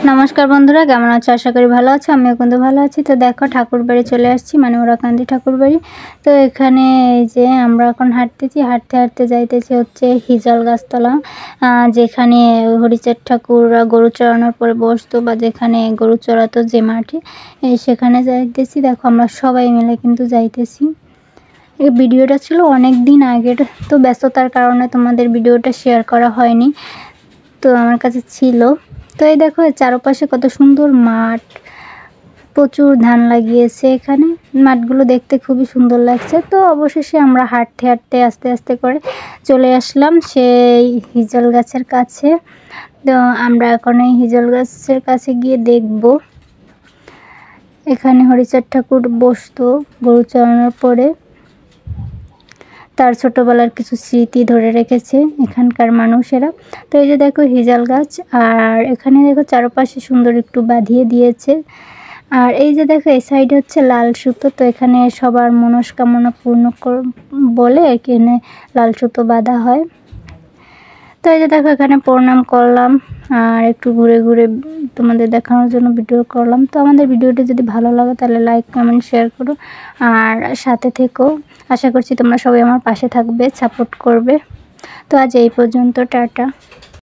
নমস্কার বন্ধুরা, কেমন আছো? আশা করি ভালো আছো। আমিও কিন্তু ভালো আছি। তো দেখো ঠাকুর বাড়ি চলে আসছি, মানে ওরাকান্দি ঠাকুর বাড়ি। তো এখানে এই যে আমরা এখন হাঁটতেছি, হাঁটতে হাঁটতে যাইতেছি হচ্ছে হিজল গাছতলা, যেখানে হরিচাঁদ ঠাকুররা গরু চড়ানোর পরে বসতো, বা যেখানে গরু চড়াতো যে মাঠে, সেখানে যাইতেছি। দেখো আমরা সবাই মিলে কিন্তু যাইতেছি। এই ভিডিওটা ছিল অনেক দিন আগের, তো ব্যস্ততার কারণে তোমাদের ভিডিওটা শেয়ার করা হয়নি, তো আমার কাছে ছিল। তো এই দেখো চারপাশে কত সুন্দর মাঠ, প্রচুর ধান লাগিয়েছে এখানে। মাঠগুলো দেখতে খুবই সুন্দর লাগছে। তো অবশেষে আমরা হাঁটতে হাঁটতে আস্তে আস্তে করে চলে আসলাম সেই হিজল গাছের কাছে। তো আমরা এখন এই হিজল গাছের কাছে গিয়ে দেখব, এখানে হরিচাঁদ ঠাকুর বসতো গরু চড়ানোর পরে। তার ছোটোবেলার কিছু স্মৃতি ধরে রেখেছে এখানকার মানুষেরা। তো এই যে দেখো হিজল গাছ, আর এখানে দেখো চারপাশে সুন্দর একটু বাঁধিয়ে দিয়েছে। আর এই যে দেখো এই সাইডে হচ্ছে লাল সুতো, তো এখানে সবার মনস্কামনা পূর্ণ বলে এখানে লাল সুতো বাঁধা হয়। তো এই যে দেখো এখানে প্রণাম করলাম, আর একটু ঘুরে ঘুরে তোমাদের দেখানোর জন্য ভিডিও করলাম। তো আমাদের ভিডিওটি যদি ভালো লাগে তাহলে লাইক কমেন্ট শেয়ার করো, আর সাথে থেকো। আশা করছি তোমরা সবাই আমার পাশে থাকবে, সাপোর্ট করবে। তো আজ এই পর্যন্ত, টাটা।